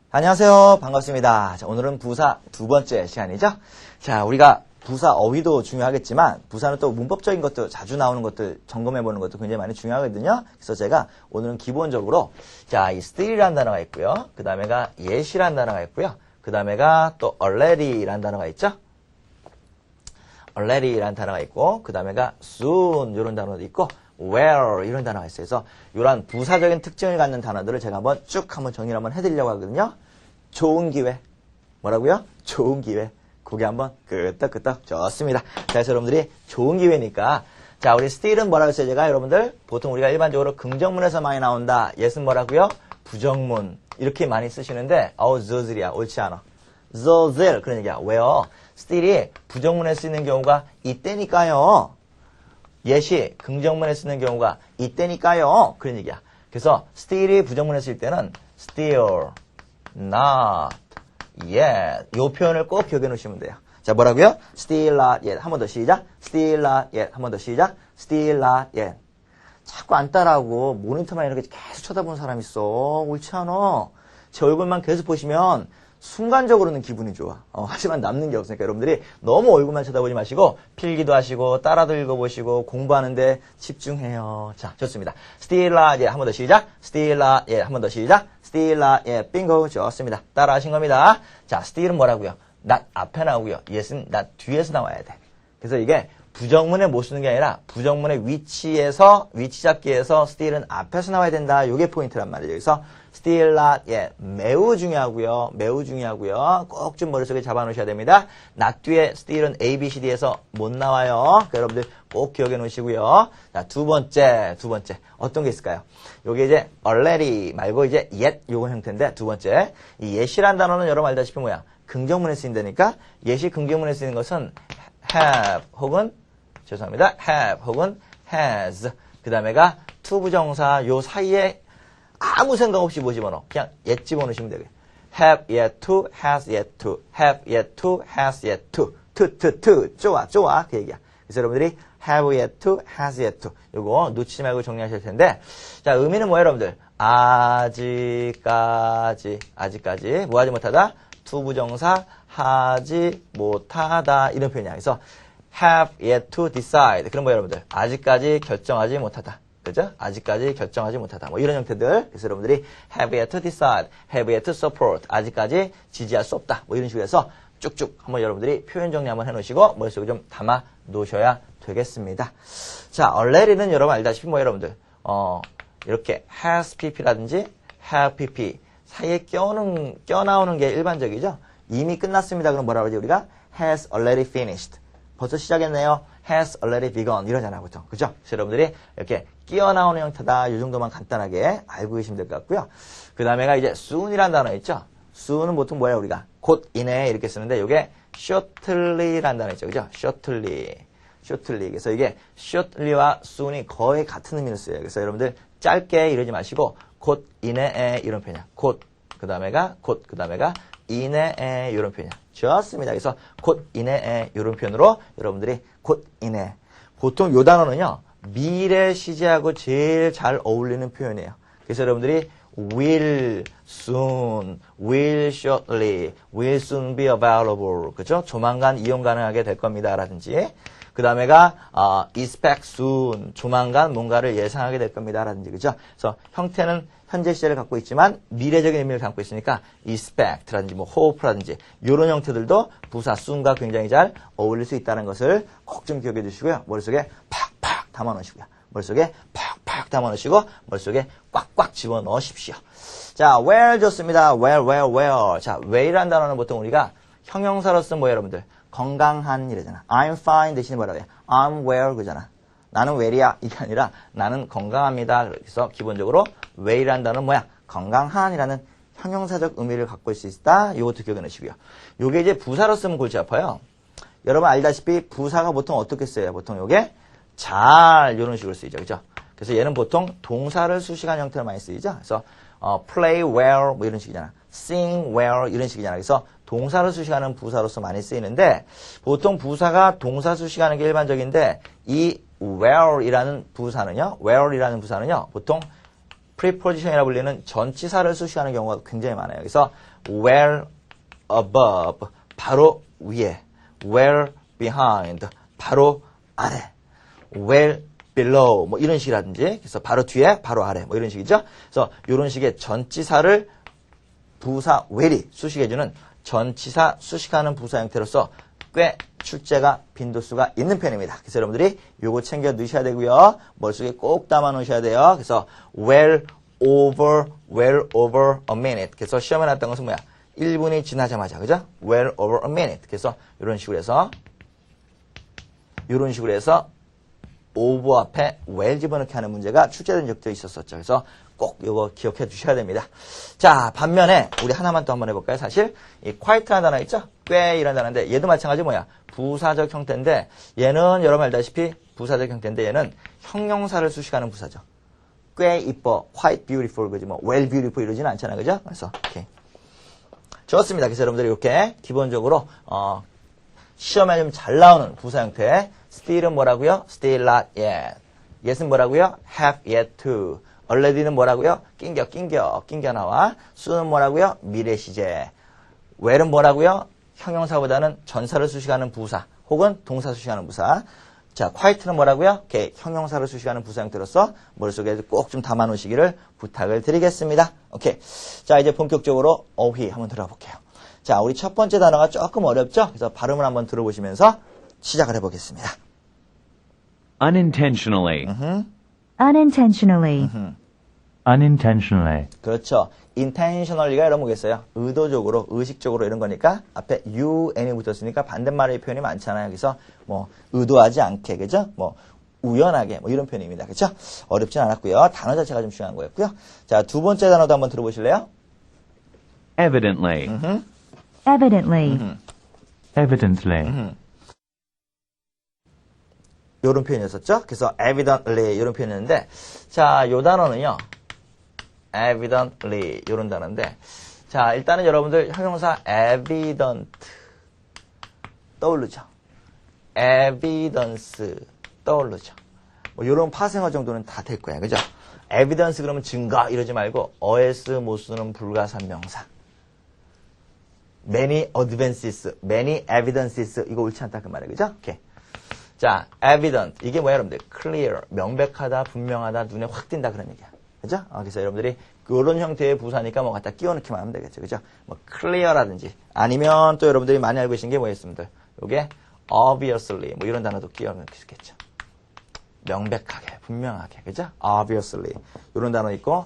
안녕하세요. 반갑습니다. 자, 오늘은 부사 두 번째 시간이죠. 자, 우리가 부사 어휘도 중요하겠지만 부사는 또 문법적인 것도 자주 나오는 것들 점검해보는 것도 굉장히 많이 중요하거든요. 그래서 제가 오늘은 기본적으로 자, 이 still이라는 단어가 있고요. 그 다음에가 yet이라는 단어가 있고요. 그 다음에가 또 already라는 단어가 있죠. already라는 단어가 있고 그 다음에가 soon 이런 단어도 있고 where 이런 단어가 있어요. 그래서 이런 부사적인 특징을 갖는 단어들을 제가 한번 정리를 한번 해드리려고 하거든요. 좋은 기회. 뭐라고요? 좋은 기회. 그게 한번 끄떡끄떡 좋습니다. 자, 그래서 여러분들이 좋은 기회니까 자, 우리 still은 뭐라고 했어요? 제가 여러분들 보통 우리가 일반적으로 긍정문에서 많이 나온다. yes는 뭐라고요? 부정문. 이렇게 많이 쓰시는데 저질이야. 옳지 않아. 저질 그런 얘기야. 왜요? still이 부정문에 쓰이는 경우가 이때니까요. yes이 긍정문에 쓰는 경우가 이때니까요. 그런 얘기야. 그래서 still이 부정문에 쓸 때는 still, not, yet 이 표현을 꼭 기억해 놓으시면 돼요. 자, 뭐라고요? still not yet. 한 번 더 시작. still not yet. 한 번 더 시작. still not yet. 자꾸 안 따라하고 모니터만 이렇게 계속 쳐다보는 사람 있어. 옳지 않아. 제 얼굴만 계속 보시면 순간적으로는 기분이 좋아. 하지만 남는 게 없으니까 여러분들이 너무 얼굴만 쳐다보지 마시고 필기도 하시고 따라도 읽어보시고 공부하는데 집중해요. 자, 좋습니다. still not yet. 한 번 더 시작. still not yet. 한 번 더 시작. still not yet. 빙고. 좋습니다. 따라하신 겁니다. 자, still은 뭐라고요? not 앞에 나오고요. yes는 not 뒤에서 나와야 돼. 그래서 이게 부정문에 못 쓰는 게 아니라 부정문의 위치 잡기에서 still은 앞에서 나와야 된다. 요게 포인트란 말이에요. 그래서 still not yet. 매우 중요하고요. 매우 중요하고요. 꼭 좀 머릿속에 잡아놓으셔야 됩니다. not 뒤에 still은 A, B, C, D에서 못 나와요. 그러니까 여러분들 꼭 기억해 놓으시고요. 자, 두 번째. 어떤 게 있을까요? 요게 이제 already 말고 이제 yet 요건 형태인데 두 번째. 이 yet이라는 단어는 여러분 알다시피 뭐야? 긍정문에 쓰인다니까 yet이 긍정문에 쓰이는 것은 have 혹은 죄송합니다. have 혹은 has. 그 다음에가 to 부정사 요 사이에 아무 생각 없이 뭐 집어넣어. 그냥 yet 집어넣으시면 되겠 have yet to, has yet to, have yet to, has yet to. to. 좋아. 그 얘기야. 그래서 여러분들이 have yet to, has yet to. 요거 놓치지 말고 정리하실 텐데. 자, 의미는 뭐예요, 여러분들? 아직까지. 뭐 하지 못하다? to 부정사 하지 못하다. 이런 표현이야. 그래서 have yet to decide. 그런 거예요, 여러분들. 아직까지 결정하지 못하다. 그죠? 아직까지 결정하지 못하다. 뭐 이런 형태들. 그래서 여러분들이 have yet to decide, have yet to support. 아직까지 지지할 수 없다. 뭐 이런 식으로 해서 쭉쭉 한번 여러분들이 표현 정리 한번 해놓으시고 머릿속에 좀 담아 놓으셔야 되겠습니다. 자, already는 여러분 알다시피 뭐 여러분들 이렇게 has pp라든지 have pp 사이에 껴나오는 게 일반적이죠. 이미 끝났습니다. 그럼 뭐라 그러지 우리가? has already finished. 벌써 시작했네요. has already begun. 이러잖아, 보통. 그죠? 그래서 여러분들이 이렇게 끼어 나오는 형태다. 이 정도만 간단하게 알고 계시면 될 것 같고요. 그 다음에가 이제 soon이라는 단어 있죠? soon은 보통 뭐예요, 우리가? 곧 이내 이렇게 쓰는데, 이게 shortly라는 단어 있죠? 그죠? shortly. 그래서 이게 shortly와 soon이 거의 같은 의미를 써요. 그래서 여러분들 짧게 이러지 마시고, 곧 이내에 이런 표현이야. 곧. 그 다음에가 이내에 이런 표현이야. 좋습니다. 그래서 곧 이내에 이런 표현으로 여러분들이 곧 이내. 보통 이 단어는요. 미래 시제하고 제일 잘 어울리는 표현이에요. 그래서 여러분들이 will soon, will shortly, will soon be available. 그죠? 조만간 이용 가능하게 될 겁니다. 라든지. 그 다음에가 expect soon, 조만간 뭔가를 예상하게 될 겁니다. 라든지. 그죠? 그래서 형태는 현재 시제를 갖고 있지만 미래적인 의미를 담고 있으니까 expect라든지 뭐 hope라든지 이런 형태들도 부사 soon과 굉장히 잘 어울릴 수 있다는 것을 꼭 좀 기억해 주시고요. 머릿속에 팍팍 담아 놓으시고요. 머릿속에 팍팍 담아 놓으시고 머릿속에 꽉꽉 집어 넣으십시오. 자, where 좋습니다. where. 자, where이라는 단어는 보통 우리가 형용사로서 뭐예요, 여러분들? 건강한 이러잖아. I'm fine 대신에 뭐라고 해? I'm well 그러잖아. 나는 well이야. 이게 아니라 나는 건강합니다. 그래서 기본적으로 well이라는 단어는 뭐야? 건강한이라는 형용사적 의미를 갖고 있을 수 있다. 이것도 기억해 놓으시고요. 요게 이제 부사로 쓰면 골치 아파요. 여러분 알다시피 부사가 보통 어떻게 써요? 보통 요게 잘 이런 식으로 쓰이죠. 그죠? 그래서 얘는 보통 동사를 수식한 형태로 많이 쓰이죠. 그래서 play well 뭐 이런 식이잖아. sing well 이런 식이잖아. 그래서 동사를 수식하는 부사로서 많이 쓰이는데 보통 부사가 동사 수식하는 게 일반적인데 이 well이라는 부사는요. 보통 preposition이라고 불리는 전치사를 수식하는 경우가 굉장히 많아요. 그래서 well above, 바로 위에, well behind, 바로 아래, well below, 뭐 이런 식이라든지, 그래서 바로 뒤에, 바로 아래, 뭐 이런 식이죠. 그래서 이런 식의 전치사를 부사 well이 수식해주는 전치사 수식하는 부사 형태로서 꽤 출제가 빈도수가 있는 편입니다. 그래서 여러분들이 요거 챙겨 넣으셔야 되고요. 머릿속에 꼭 담아 놓으셔야 돼요. 그래서 well over a minute. 그래서 시험에 나왔던 것은 뭐야? 1분이 지나자마자, 그죠? well over a minute. 그래서 이런 식으로 해서 over 앞에 well 집어넣기 하는 문제가 출제된 적도 있었었죠. 그래서 꼭 이거 기억해 두셔야 됩니다. 자, 반면에 우리 하나만 또 한번 해볼까요? 사실 이 quite라는 단어 있죠? 꽤 이런 단어인데 얘도 마찬가지 뭐야? 부사적 형태인데 얘는 여러분 알다시피 부사적 형태인데 얘는 형용사를 수식하는 부사죠. 꽤 이뻐, quite beautiful, 그지? 뭐 well beautiful 이러지는 않잖아, 그죠? 그래서 오케이. 좋습니다. 그래서 여러분들이 이렇게 기본적으로 시험에 좀 잘 나오는 부사 형태. still은 뭐라고요? still not yet. yet은 뭐라고요? have yet to. already는 뭐라고요? 낑겨 나와. soon은 뭐라고요? 미래 시제. well은 뭐라고요? 형용사보다는 전사를 수식하는 부사 혹은 동사 수식하는 부사. 자, quiet는 뭐라고요? 이렇게 형용사를 수식하는 부사 형태로서 머릿속에 꼭 좀 담아 놓으시기를 부탁을 드리겠습니다. 오케이. 자, 이제 본격적으로 어휘 한번 들어가 볼게요. 자, 우리 첫 번째 단어가 조금 어렵죠? 그래서 발음을 한번 들어보시면서 시작을 해보겠습니다. unintentionally, unintentionally, unintentionally, 그렇죠. intentionally가 여러분 뭐겠어요? 의도적으로, 의식적으로 이런 거니까 앞에 you, n이 붙었으니까 반대말의 표현이 많잖아요. 그래서 뭐 의도하지 않게, 그죠? 뭐 우연하게 뭐 이런 표현입니다. 그렇죠? 어렵진 않았고요. 단어 자체가 좀 중요한 거였고요. 자, 두 번째 단어도 한번 들어보실래요? evidently, evidently, evidently, 이런 표현이었었죠. 그래서 evidently 이런 표현이었는데, 자, 요 단어는요. evidently 이런 단어인데, 자, 일단은 여러분들 형용사 evident 떠오르죠. evidence 떠오르죠. 뭐 이런 파생어 정도는 다 될 거야, 그죠? evidence 그러면 증거 이러지 말고 os 못 쓰는 불가산 명사. many advances, many evidences 이거 옳지 않다 그 말이에요, 그죠? 오케이. 자, evident 이게 뭐야, 여러분들? clear 명백하다, 분명하다, 눈에 확 띈다 그런 얘기야, 그죠? 그래서 여러분들이 그런 형태의 부사니까 뭐 갖다 끼워 넣기만 하면 되겠죠, 그죠? 뭐 clear라든지 아니면 또 여러분들이 많이 알고 계신 게 뭐였습니다? 요게 obviously 뭐 이런 단어도 끼워 넣을 수 있겠죠. 명백하게, 분명하게, 그죠? obviously 이런 단어 있고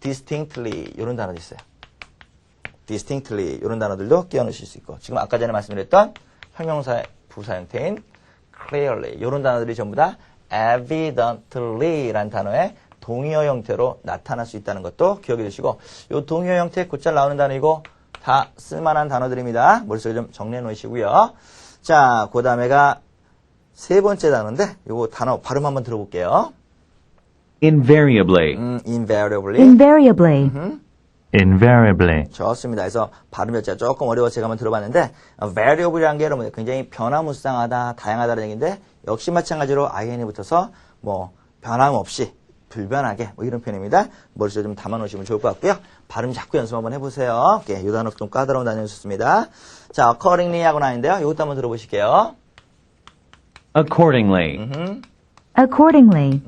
distinctly 이런 단어도 있어요. distinctly 이런 단어들도 끼워 넣으실 수 있고 지금 아까 전에 말씀드렸던 형용사의 부사 형태인 clearly 이런 단어들이 전부 다 evidently라는 단어의 동의어 형태로 나타날 수 있다는 것도 기억해 두시고 이 동의어 형태 곧잘 나오는 단어이고 다 쓸만한 단어들입니다. 머릿속에 좀 정리해 놓으시고요. 자, 그 다음에가 세 번째 단어인데 요거 단어 발음 한번 들어볼게요. invariably, invariably. invariably, invariably, 좋습니다. 그래서 발음 자체가 조금 어려워서 제가 한번 들어봤는데 variable이라는 게 여러분 굉장히 변화무쌍하다, 다양하다는 얘기인데 역시 마찬가지로 ing이 붙어서 뭐 변함없이 불변하게 뭐 이런 표현입니다. 머릿속에 좀 담아 놓으시면 좋을 것 같고요. 발음 자꾸 연습 한번 해보세요. 이 단어 좀 까다로운 단어는 좋습니다. 자, accordingly 하고 나는데요. 이것도 한번 들어보실게요. accordingly, accordingly,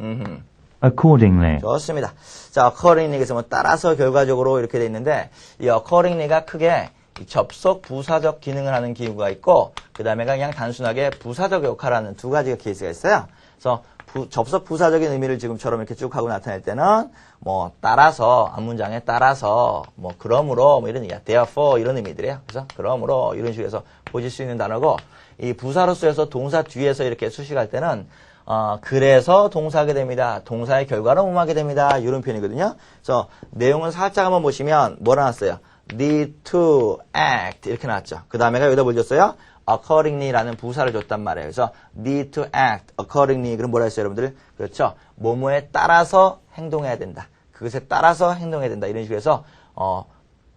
accordingly, 좋습니다. 자, accordingly에서 뭐 따라서 결과적으로 이렇게 돼 있는데 이 accordingly가 크게 접속 부사적 기능을 하는 기구가 있고 그 다음에가 그냥 단순하게 부사적 역할을 하는 두 가지가 케이스가 있어요. 그래서 접속 부사적인 의미를 지금처럼 이렇게 쭉 하고 나타낼 때는 뭐 따라서 앞문장에 따라서 뭐 그러므로 뭐 이런 얘기야. therefore 이런 의미들이에요. 그래서 그러므로 이런 식으로 해서 보실 수 있는 단어고 이 부사로 쓰여서 동사 뒤에서 이렇게 수식할 때는 그래서 동사하게 됩니다. 동사의 결과로 음하게 됩니다. 이런 표현이거든요. 그래서 내용을 살짝 한번 보시면 뭐라 나왔어요? need to act 이렇게 나왔죠. 그 다음에가 여기다 뭘 줬어요? accordingly라는 부사를 줬단 말이에요. 그래서 need to act accordingly 그럼 뭐라 했어요, 여러분들? 그렇죠. 뭐뭐에 따라서 행동해야 된다. 그것에 따라서 행동해야 된다. 이런 식으로 해서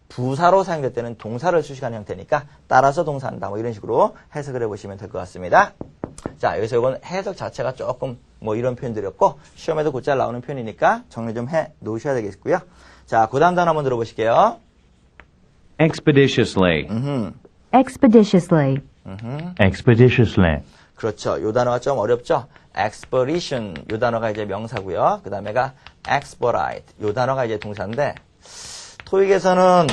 부사로 사용될 때는 동사를 수식하는 형태니까 따라서 동사한다. 뭐 이런 식으로 해석을 해보시면 될 것 같습니다. 자, 여기서 이건 해석 자체가 조금 뭐 이런 표현들이었고 시험에도 곧잘 나오는 표현이니까 정리 좀 해 놓으셔야 되겠고요. 자, 그 다음 단어 한번 들어보실게요. expeditiously, expeditiously, expeditiously, 그렇죠. 요 단어가 좀 어렵죠. expedition 요 단어가 이제 명사고요. 그 다음에가 expedite 요 단어가 이제 동사인데 토익에서는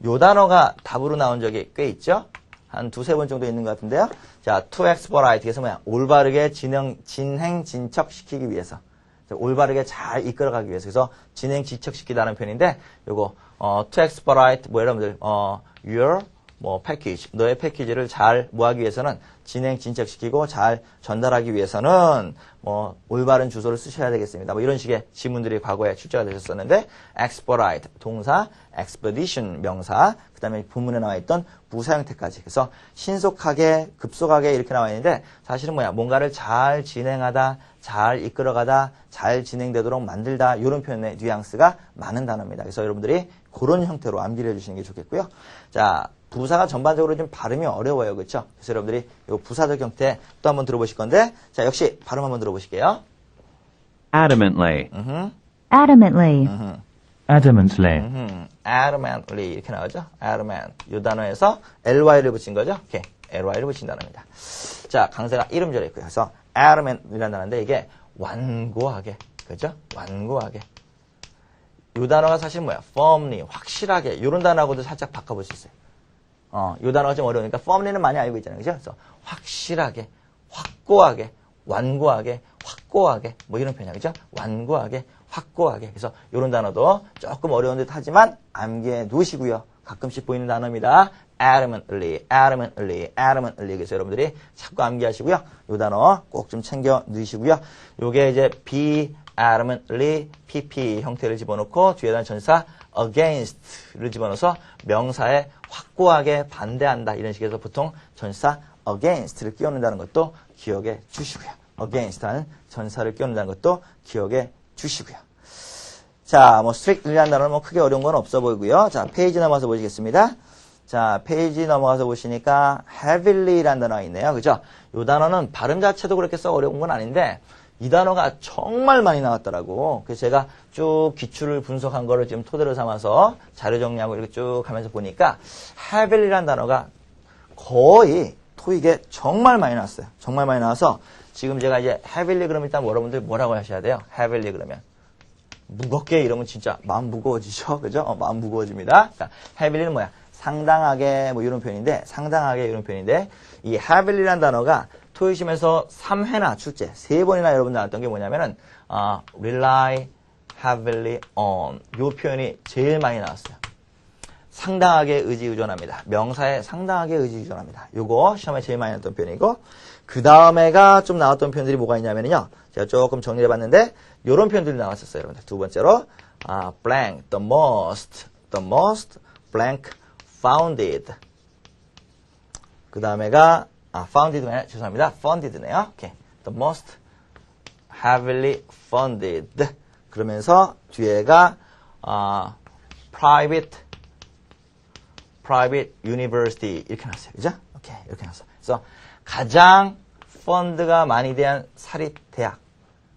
요 단어가 답으로 나온 적이 꽤 있죠. 한 두세 번 정도 있는 것 같은데요. 자, to expedite 그래서 뭐야? 올바르게 진행 진척시키기 위해서. 올바르게 잘 이끌어가기 위해서. 그래서 진행 지척시키다는 표현인데 요거 to expedite 뭐 여러분들 your 뭐 패키지 너의 패키지를 잘 뭐하기 위해서는 진행 진척시키고 잘 전달하기 위해서는 뭐 올바른 주소를 쓰셔야 되겠습니다. 뭐 이런 식의 지문들이 과거에 출제가 되셨었는데 expedite 동사, expedition 명사, 그다음에 본문에 나와 있던 부사 형태까지. 그래서 신속하게, 급속하게 이렇게 나와 있는데 사실은 뭐야? 뭔가를 잘 진행하다, 잘 이끌어가다, 잘 진행되도록 만들다 이런 표현의 뉘앙스가 많은 단어입니다. 그래서 여러분들이 그런 형태로 암기를 해주시는 게 좋겠고요. 자, 부사가 전반적으로 좀 발음이 어려워요. 그렇죠? 그래서 여러분들이 이 부사적 형태 또 한번 들어보실 건데 자, 역시 발음 한번 들어보실게요. adamantly, adamantly, adamantly, adamantly 이렇게 나오죠. adamant 이 단어에서 ly를 붙인 거죠. 오케이. ly를 붙인 단어입니다. 자, 강세가 이름절에 있고요. 그래서 adamant이라는 단어인데 이게 완고하게, 그죠? 완고하게. 이 단어가 사실 뭐야? firmly, 확실하게 이런 단어하고도 살짝 바꿔볼 수 있어요. 이 단어가 좀 어려우니까 firmly는 많이 알고 있잖아요. 그죠? 그래서 확실하게, 확고하게, 완고하게, 확고하게 뭐 이런 표현이야. 그죠? 완고하게, 확고하게. 그래서 이런 단어도 조금 어려운 듯 하지만 암기해 두시고요. 가끔씩 보이는 단어입니다. adamantly, adamantly, adamantly. 그래서 여러분들이 자꾸 암기하시고요. 이 단어 꼭 좀 챙겨 넣으시고요. 요게 이제 be adamantly, pp 형태를 집어넣고 뒤에다 전사 against를 집어넣어서 명사에 확고하게 반대한다. 이런 식에서 보통 전사 against를 끼워넣는다는 것도 기억해 주시고요. against라는 전사를 끼워넣는다는 것도 기억해 주시고요. 자, 뭐 strictly라는 단어는 뭐 크게 어려운 건 없어 보이고요. 자, 페이지 넘어가서 보시겠습니다. 자, 페이지 넘어가서 보시니까 heavily라는 단어가 있네요. 그죠? 이 단어는 발음 자체도 그렇게 써 어려운 건 아닌데 이 단어가 정말 많이 나왔더라고. 그래서 제가 쭉 기출을 분석한 거를 지금 토대로 삼아서 자료 정리하고 이렇게 쭉 가면서 보니까 heavily라는 단어가 거의 토익에 정말 많이 나왔어요. 정말 많이 나와서 지금 제가 이제 heavily 그러면 일단 여러분들 뭐라고 하셔야 돼요? heavily 그러면. 무겁게 이러면 진짜 마음 무거워지죠. 그죠? 마음 무거워집니다. 그러니까 heavily는 뭐야? 상당하게 뭐 이런 표현인데 상당하게 이런 표현인데 이 heavily라는 단어가 토익시험에서 3회나 출제 3번이나 여러분 나왔던 게 뭐냐면은 rely heavily on 요 표현이 제일 많이 나왔어요. 상당하게 의지의존합니다. 명사에 상당하게 의지의존합니다. 요거 시험에 제일 많이 나왔던 표현이고 그 다음에가 좀 나왔던 표현들이 뭐가 있냐면요. 제가 조금 정리를 해봤는데 요런 표현들이 나왔었어요. 여러분들. 두 번째로 blank, the most blank founded. 그 다음에가 founded, 죄송합니다. funded네요. 오케이. The most heavily funded. 그러면서 뒤에가 private university 이렇게 나왔어요. 그죠? 오케이. 이렇게 나왔어. 그래서 가장 펀드가 많이 대한 사립대학.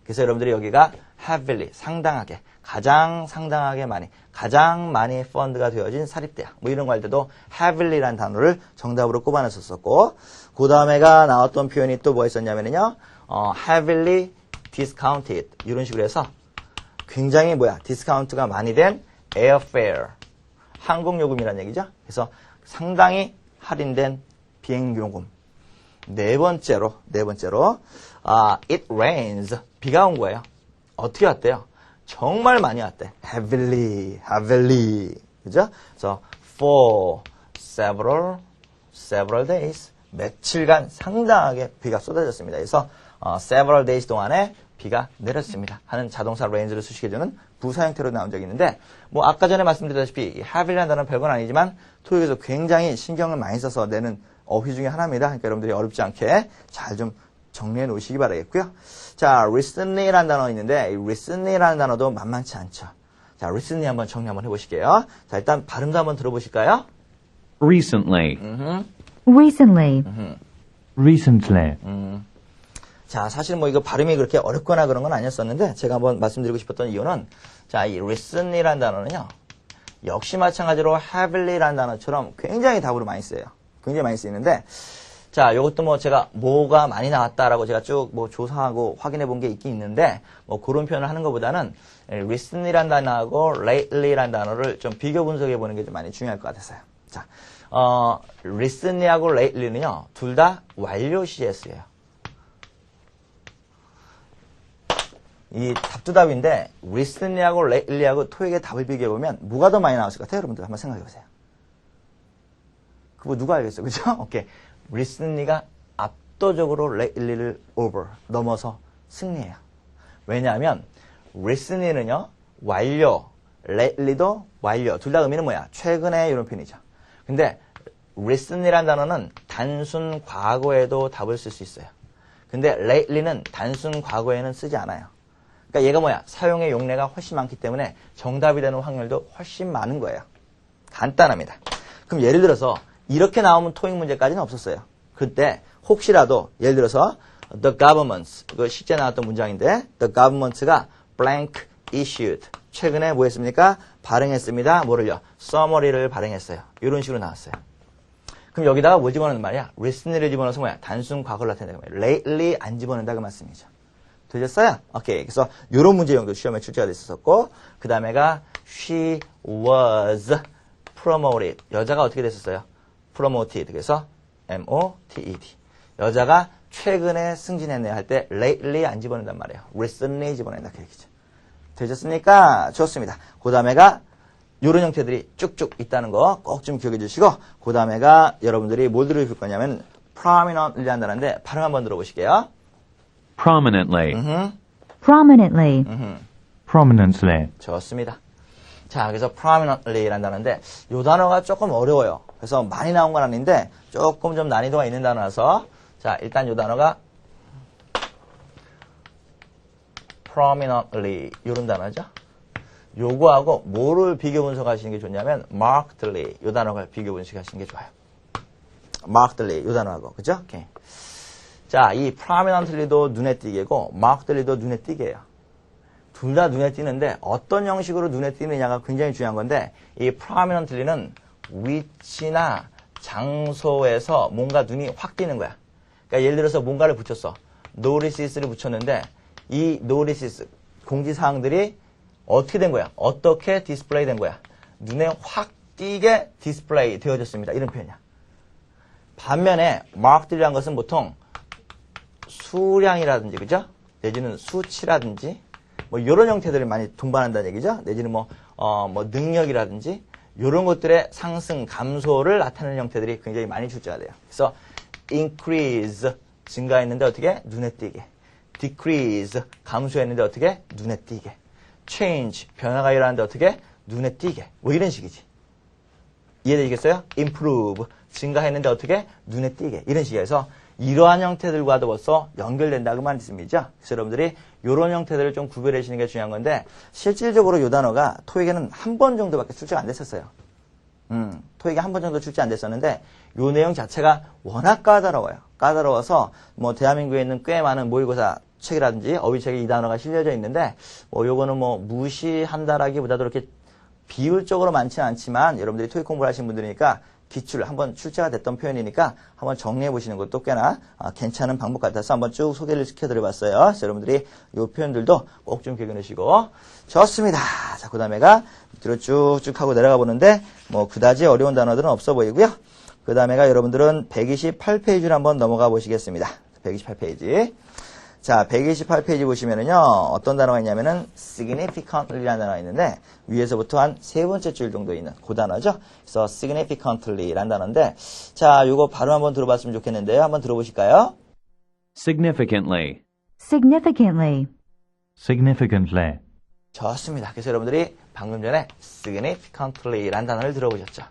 그래서 여러분들이 여기가 heavily, 상당하게, 가장 상당하게 많이, 가장 많이 펀드가 되어진 사립대학. 뭐 이런 거 할 때도 heavily라는 단어를 정답으로 꼽아냈었고, 그 다음에가 나왔던 표현이 또 뭐 있었냐면요, heavily discounted. 이런 식으로 해서 굉장히 디스카운트가 많이 된 airfare. 항공요금이라는 얘기죠. 그래서 상당히 할인된 비행요금. 네 번째로, it rains. 비가 온 거예요. 어떻게 왔대요? 정말 많이 왔대. heavily. 그죠? 그래서 for several days. 며칠간 상당하게 비가 쏟아졌습니다. 그래서 several days 동안에 비가 내렸습니다. 하는 자동사 rains를 수식해 주는 부사 형태로 나온 적이 있는데 뭐 아까 전에 말씀드렸다시피 heavy라는 단어는 별건 아니지만 토익에서 굉장히 신경을 많이 써서 내는 어휘 중에 하나입니다. 그러니까 여러분들이 어렵지 않게 잘 좀 정리해 놓으시기 바라겠고요. 자, recently라는 단어 있는데 이 recently라는 단어도 만만치 않죠. 자, recently 한번 정리 한번 해보실게요. 자, 일단 발음도 한번 들어보실까요? recently, recently, recently, 자, 사실 뭐 이거 발음이 그렇게 어렵거나 그런 건 아니었었는데, 제가 한번 말씀드리고 싶었던 이유는, 자, 이 listen이라는 단어는요, 역시 마찬가지로 heavily라는 단어처럼 굉장히 답으로 많이 쓰여요. 굉장히 많이 쓰이는데, 자, 요것도 뭐 제가 뭐가 많이 나왔다라고 제가 쭉 뭐 조사하고 확인해 본 게 있긴 있는데, 뭐 그런 표현을 하는 것보다는 listen이라는 단어하고 lately라는 단어를 좀 비교 분석해 보는 게 좀 많이 중요할 것 같았어요. 자, listen하고 lately는요, 둘 다 완료 시에 쓰여요. 이 답도 답인데, listen하고 lately하고 토익의 답을 비교해 보면 뭐가 더 많이 나왔을 것 같아요? 여러분들 한번 생각해 보세요. 그거 누가 알겠어, 그죠? 오케이. 리스니가 압도적으로 lately를 넘어서 승리해요. 왜냐하면 리스니는요 완료, lately도 완료. 둘 다 의미는 뭐야? 최근에 이런 표현이죠. 근데 리스니라는 단어는 단순 과거에도 답을 쓸 수 있어요. 근데 lately는 단순 과거에는 쓰지 않아요. 그러니까 얘가 뭐야? 사용의 용례가 훨씬 많기 때문에 정답이 되는 확률도 훨씬 많은 거예요. 간단합니다. 그럼 예를 들어서 이렇게 나오면 토익 문제까지는 없었어요. 그때 혹시라도 예를 들어서 the government, 그 실제 나왔던 문장인데 the government가 blank issued, 최근에 뭐 했습니까? 발행했습니다. 뭐를요? summary를 발행했어요. 이런 식으로 나왔어요. 그럼 여기다가 뭐 집어넣는 말이야? recently를 집어넣어서 뭐야? 단순 과거를 나타낸다고 말이야. lately 안 집어넣는다 그 말씀이죠. 되셨어요? 오케이. 그래서 이런 문제형도 시험에 출제가 됐었고, 그 다음에가 she was promoted. 여자가 어떻게 됐었어요? promoted. 그래서 M-O-T-E-D. 여자가 최근에 승진했네 할 때 lately 안 집어낸단 말이에요. recently 집어낸다 그 얘기죠. 되셨습니까? 좋습니다. 그 다음에가 이런 형태들이 쭉쭉 있다는 거 꼭 좀 기억해 주시고, 그 다음에가 여러분들이 뭘 들어줄 거냐면 prominently라는 단어인데 발음 한번 들어보실게요. prominently, Prominently. prominently, 좋습니다. 자, 그래서 prominently라는 단어인데 이 단어가 조금 어려워요. 그래서 많이 나온 건 아닌데 조금 좀 난이도가 있는 단어라서, 자, 일단 이 단어가 prominently 이런 단어죠. 요거하고 뭐를 비교 분석하시는 게 좋냐면 markedly 이 단어가 비교 분석하시는 게 좋아요. markedly 이 단어하고, 그죠? 오케이. 자, 이 prominently도 눈에 띄게고 markedly도 눈에 띄게요. 둘 다 눈에 띄는데 어떤 형식으로 눈에 띄느냐가 굉장히 중요한 건데, 이 prominently는 위치나 장소에서 뭔가 눈이 확 띄는 거야. 그러니까 예를 들어서 뭔가를 붙였어. notices를 붙였는데 이 notices, 공지사항들이 어떻게 된 거야? 어떻게 디스플레이 된 거야? 눈에 확 띄게 디스플레이 되어졌습니다. 이런 표현이야. 반면에 markedly라는 것은 보통 수량이라든지, 그죠? 내지는 수치라든지 뭐 이런 형태들을 많이 동반한다는 얘기죠. 내지는 뭐 능력이라든지 이런 것들의 상승, 감소를 나타내는 형태들이 굉장히 많이 출제가 돼요. 그래서 increase, 증가했는데 어떻게? 눈에 띄게. decrease, 감소했는데 어떻게? 눈에 띄게. change, 변화가 일어나는데 어떻게? 눈에 띄게. 뭐 이런 식이지. 이해되시겠어요? improve, 증가했는데 어떻게? 눈에 띄게. 이런 식이에서 이러한 형태들과도 벌써 연결된다 그 말씀이죠. 그래서 여러분들이 이런 형태들을 좀 구별해 주시는 게 중요한 건데, 실질적으로 이 단어가 토익에는 한 번 정도밖에 출제가 안 됐었어요. 토익에 한 번 정도 출제 안 됐었는데 이 내용 자체가 워낙 까다로워요. 까다로워서 뭐 대한민국에 있는 꽤 많은 모의고사 책이라든지 어휘책에 이 단어가 실려져 있는데, 뭐 요거는 뭐 무시한다라기보다도 이렇게 비율적으로 많지는 않지만 여러분들이 토익 공부를 하신 분들이니까 기출 한번 출제가 됐던 표현이니까 한번 정리해 보시는 것도 꽤나 괜찮은 방법 같아서 한번 쭉 소개를 시켜드려 봤어요. 그래서 여러분들이 이 표현들도 꼭 좀 기억해내시고. 좋습니다. 자, 그 다음에가 밑으로 쭉쭉 하고 내려가 보는데 뭐 그다지 어려운 단어들은 없어 보이고요. 그 다음에가 여러분들은 128페이지를 한번 넘어가 보시겠습니다. 128페이지. 자, 128페이지 보시면은요, 어떤 단어가 있냐면은 significantly라는 단어가 있는데, 위에서부터 한 세 번째 줄 정도 있는 그 단어죠. 그래서 significantly라는 단어인데, 자, 요거 발음 한번 들어봤으면 좋겠는데요. 한번 들어보실까요? significantly, Significantly. significantly, 좋습니다. 그래서 여러분들이 방금 전에 significantly라는 단어를 들어보셨죠.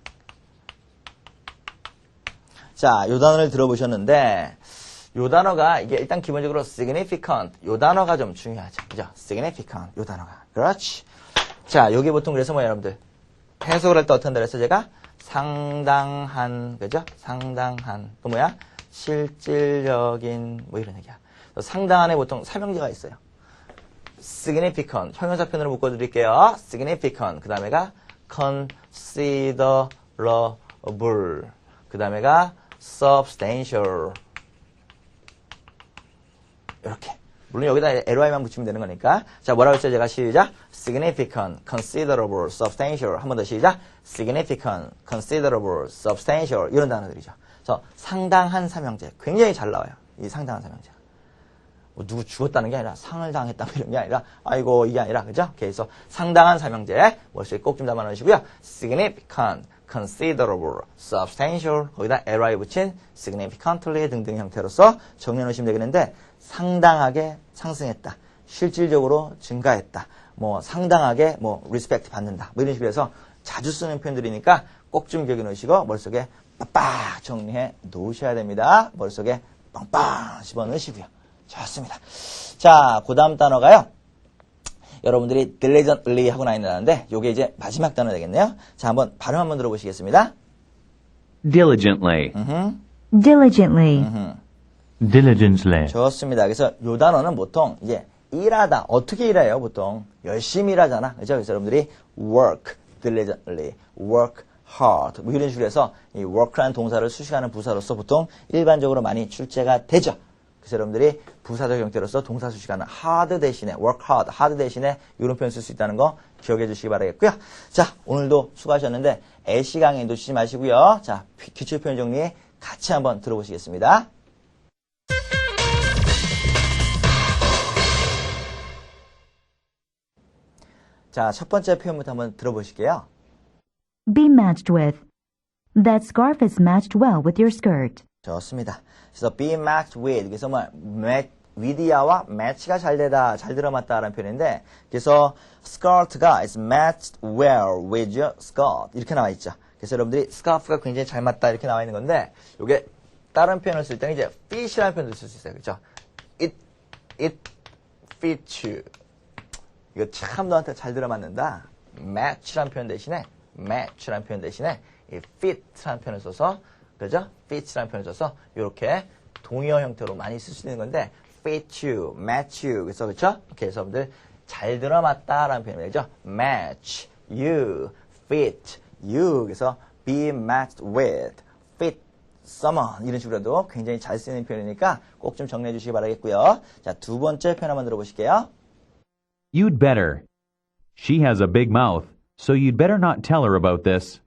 자, 요 단어를 들어보셨는데, 요 단어가 이게 일단 기본적으로 significant 요 단어가 좀 중요하죠. 그죠? significant 요 단어가. 그렇지. 자, 여기 보통 그래서 뭐 여러분들 해석을 할 때 어떤 단어 했어 제가? 상당한, 그죠? 상당한. 또 뭐야? 실질적인 뭐 이런 얘기야. 상당 안에 보통 삼형제가 있어요. significant, 형용사편으로 묶어드릴게요. significant, 그 다음에가 considerable, 그 다음에가 substantial. 이렇게. 물론 여기다 ly만 붙이면 되는 거니까. 자, 뭐라고 했죠? 제가 시작. significant, considerable, substantial. 한 번 더 시작. significant, considerable, substantial. 이런 단어들이죠. 그래서 상당한 삼형제. 굉장히 잘 나와요. 이 상당한 삼형제. 뭐 누구 죽었다는 게 아니라 상을 당했다 이런 게 아니라 아이고 이게 아니라 그죠? 그래서 상당한 삼형제 머릿속에 꼭 좀 담아 놓으시고요. significant, considerable, substantial 거기다 ly 붙인 significantly 등등 형태로서 정리해 놓으시면 되겠는데 상당하게 상승했다. 실질적으로 증가했다. 뭐 상당하게 뭐 respect 받는다. 뭐 이런 식으로 해서 자주 쓰는 표현들이니까 꼭 좀 기억해 놓으시고 머릿속에 빡빡 정리해 놓으셔야 됩니다. 머릿속에 빵빵 집어넣으시고요. 좋습니다. 자, 그 다음 단어가요. 여러분들이 diligently 하고 나있는 단어인데 요게 이제 마지막 단어 되겠네요. 자, 한번 발음 한번 들어보시겠습니다. diligently, Diligently. diligently, 좋습니다. 그래서 요 단어는 보통 이제 일하다. 어떻게 일해요? 보통 열심히 일하잖아. 그죠? 그래서 여러분들이 work diligently, work hard 뭐 이런 식으로 해서 이 work라는 동사를 수식하는 부사로서 보통 일반적으로 많이 출제가 되죠. 그래서 여러분들이 부사적 형태로서 동사 수식하는 hard 대신에 work hard, hard 대신에 이런 표현 쓸 수 있다는 거 기억해 주시기 바라겠고요. 자, 오늘도 수고하셨는데 애시 강의 놓치지 마시고요. 자, 기출 표현 정리 같이 한번 들어보시겠습니다. 자, 첫 번째 표현부터 한번 들어보실게요. Be matched with. That scarf is matched well with your skirt. 좋습니다. 그래서 be matched with, 그래서 뭐 with야와 match가 잘 되다, 잘 들어맞다라는 표현인데, 그래서 skirt가 is matched well with your skirt 이렇게 나와 있죠. 그래서 여러분들이 scarf가 굉장히 잘 맞다 이렇게 나와 있는 건데, 이게 다른 표현을 쓸 때는 이제 fit이라는 표현도 쓸 수 있어요, 그렇죠? It fits you. 이거 참 너한테 잘 들어맞는다. match라는 표현 대신에 이 fit라는 표현을 써서 그죠? fit라는 표현을 써서 이렇게 동의어 형태로 많이 쓸 수 있는 건데 fit you, match you 그래서 그렇죠? 이렇게 해서 여러분들 잘 들어맞다라는 표현이죠. match you, fit you 그래서 be matched with, fit someone 이런 식으로도 굉장히 잘 쓰이는 표현이니까 꼭 좀 정리해 주시기 바라겠고요. 자, 두 번째 표현 한번 들어보실게요. you'd better. She has a big mouth, so you'd better not tell her about this.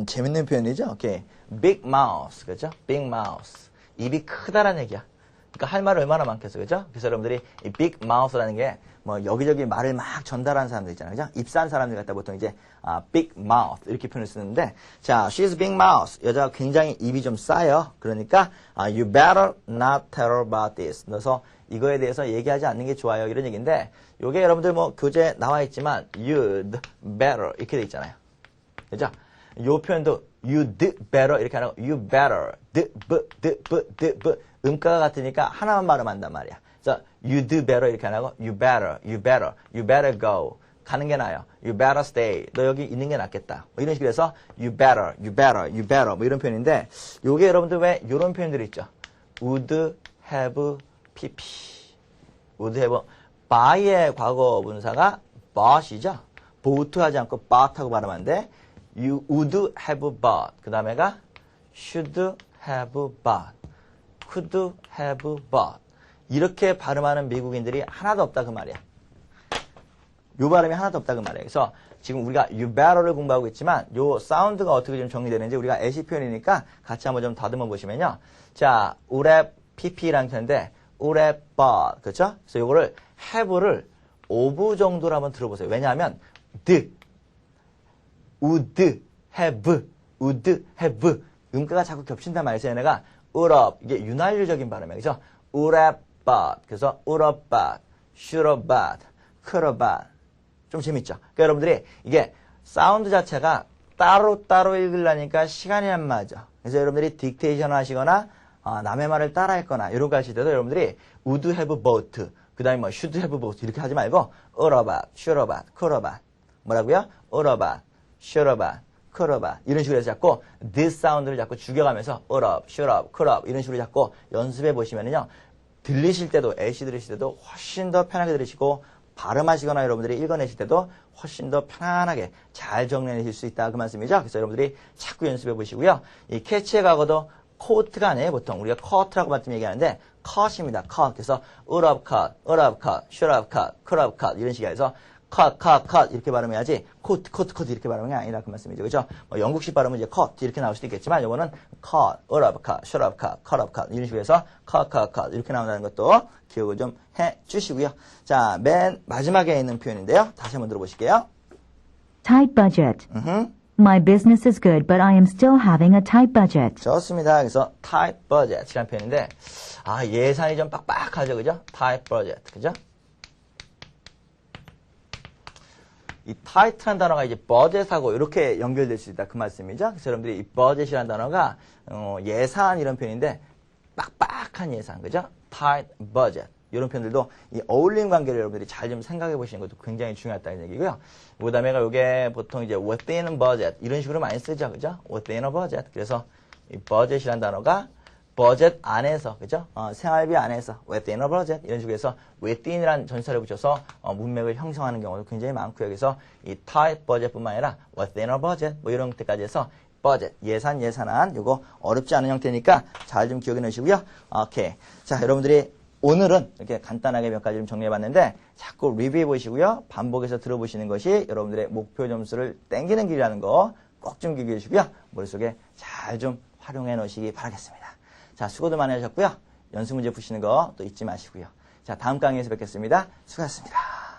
재밌는 표현이죠. 오케이. big mouth. 그죠? big mouth. 입이 크다라는 얘기야. 그러니까 할 말이 얼마나 많겠어. 그죠? 그래서 여러분들이 이 big mouth라는 게 뭐 여기저기 말을 막 전달하는 사람들 있잖아요. 그죠? 입사한 사람들 갖다 보통 이제 big mouth 이렇게 표현을 쓰는데 자, she's big mouth. 여자가 굉장히 입이 좀 싸요. 그러니까 you better not tell her about this. 그래서 이거에 대해서 얘기하지 않는 게 좋아요. 이런 얘기인데 요게 여러분들 뭐 교재에 나와 있지만 you'd better 이렇게 돼 있잖아요. 그죠? 요 표현도 you'd better 이렇게 하는 거 you better 음가가 같으니까 하나만 발음한단 말이야. 그래서 you'd better 이렇게 안 하고 you better go 가는 게 나아요. you better stay 너 여기 있는 게 낫겠다. 뭐 이런 식으로 해서 you better 뭐 이런 표현인데 요게 여러분들 왜 요런 표현들이 있죠. would have pp would have by의 과거 분사가 bought이죠. bough 하지 않고 bought 하고 발음하는데 you would have bought. 그 다음에가 should have bought. could have bought. 이렇게 발음하는 미국인들이 하나도 없다 그 말이야. 요 발음이 하나도 없다 그 말이야. 그래서 지금 우리가 you better를 공부하고 있지만 요 사운드가 어떻게 좀 정리되는지 우리가 애시 표현이니까 같이 한번 좀 다듬어 보시면요. 자, would have pp라는 표현인데 would have bought. 그렇죠? 그래서 요거를 have를 of 정도로 한번 들어보세요. 왜냐하면 would have 음가가 자꾸 겹친단 말이에요. 얘네가 would have 이게 윤활유적인 발음이에요. 그죠? would have bought 그래서 would have bought, should have bought, could have bought 좀 재밌죠? 그러니까 여러분들이 이게 사운드 자체가 따로따로 읽으려니까 시간이 안 맞아. 그래서 여러분들이 딕테이션 하시거나 남의 말을 따라 했거나 이런 거 하실 때도 여러분들이 would have bought 그 다음에 뭐 should have bought 이렇게 하지 말고 would have bought, should have bought, could have bought 뭐라고요? would have bought, should have bought, could have bought 이런 식으로 해서 자꾸 this 사운드를 자꾸 죽여가면서 would have, should have, could have 이런 식으로 자꾸 연습해 보시면은요 들리실 때도, AC 들으실 때도 훨씬 더 편하게 들으시고, 발음하시거나 여러분들이 읽어내실 때도 훨씬 더 편안하게 잘 정리해내실 수 있다. 그 말씀이죠. 그래서 여러분들이 자꾸 연습해 보시고요. 이 캐치의 과거도 코트가 아니에요. 보통 우리가 커트라고 말씀 얘기하는데 컷입니다. 컷. 그래서 would have cut, would have cut, should have cut, could have cut 이런 식으로 해서 cut, cut, cut 이렇게 발음해야지 코트, 코트, 코트 이렇게 발음이 아니라 그 말씀이죠. 그죠? 뭐 영국식 발음은 이제 cut 이렇게 나올 수도 있겠지만 요거는 cut, would have cut, should have cut, could have cut 이런 식으로 해서 cut, cut, cut 이렇게 나온다는 것도 기억을 좀 해 주시고요. 자, 맨 마지막에 있는 표현인데요. 다시 한번 들어보실게요. Tight budget. My business is good, but I am still having a tight budget. 좋습니다. 그래서 tight budget이라는 표현인데 아, 예산이 좀 빡빡하죠. 그죠? tight budget. 그죠? 이 tight라는 단어가 이제 budget하고 이렇게 연결될 수 있다. 그 말씀이죠. 그래서 여러분들이 이 budget이라는 단어가 예산 이런 표현인데 빡빡한 예산. 그죠? tight budget. 이런 표현들도 이 어울림 관계를 여러분들이 잘 좀 생각해 보시는 것도 굉장히 중요하다는 얘기고요. 그 다음에가 이게 보통 이제 within a budget 이런 식으로 많이 쓰죠. 그죠? within a budget. 그래서 이 budget이라는 단어가 버젯 안에서, 그죠? 생활비 안에서, within a budget, 이런 식으로 해서 within이라는 전치사를 붙여서 문맥을 형성하는 경우도 굉장히 많고요. 그래서 이 tight budget 뿐만 아니라 within a budget, 뭐 이런 것까지 해서 budget, 예산안, 요거 어렵지 않은 형태니까 잘 좀 기억해 놓으시고요. 오케이. 자, 여러분들이 오늘은 이렇게 간단하게 몇 가지 좀 정리해봤는데 자꾸 리뷰해 보시고요. 반복해서 들어보시는 것이 여러분들의 목표 점수를 땡기는 길이라는 거 꼭 좀 기억해 주시고요. 머릿속에 잘 좀 활용해 놓으시기 바라겠습니다. 자, 수고도 많이 하셨고요. 연습 문제 푸시는 거 또 잊지 마시고요. 자, 다음 강의에서 뵙겠습니다. 수고하셨습니다.